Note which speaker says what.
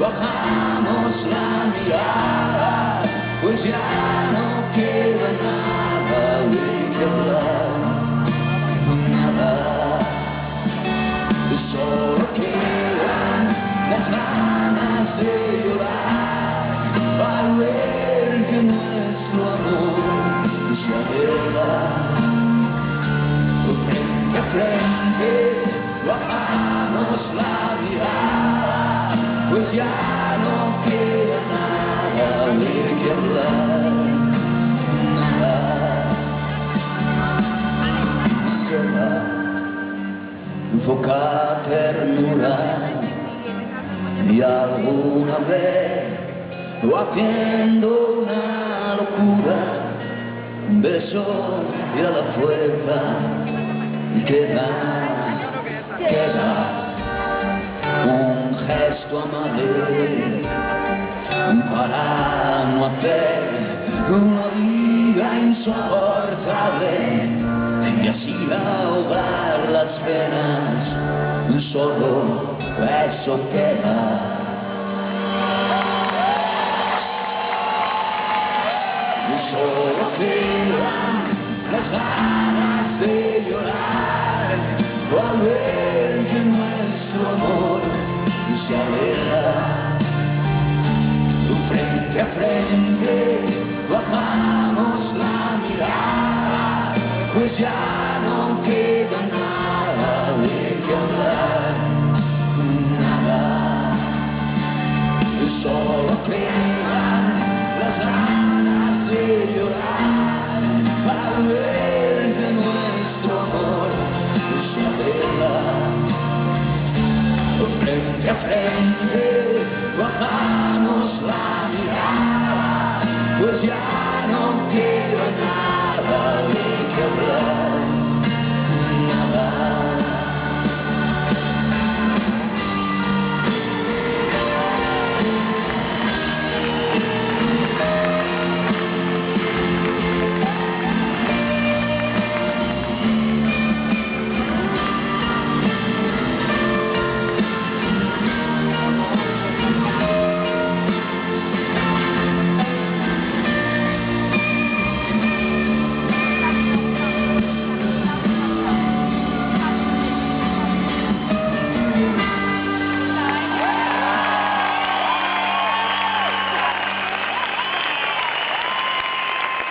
Speaker 1: bajamos la mirada, pues ya no queda nada de qué hablar, nada, solo quedan las ganas de llorar al ver que nuestro amor se aleja. Frente a frente bajamos la mirada, pues ya no queda nada de qué hablar, nada queda. Poca ternura y alguna vez o haciendo una locura, un beso y a la fuerza queda un gesto amable para no hacer una vida insoportable y así ahogar las penas, solo eso queda. Solo quedan las ganas de llorar al ver que nuestro amor se aleja. Frente a frente bajamos la mirada, pues ya no queda nada de qué hablar, nada, solo quedan las ganas de llorar al ver que nuestro amor se aleja. Frente a frente bajamos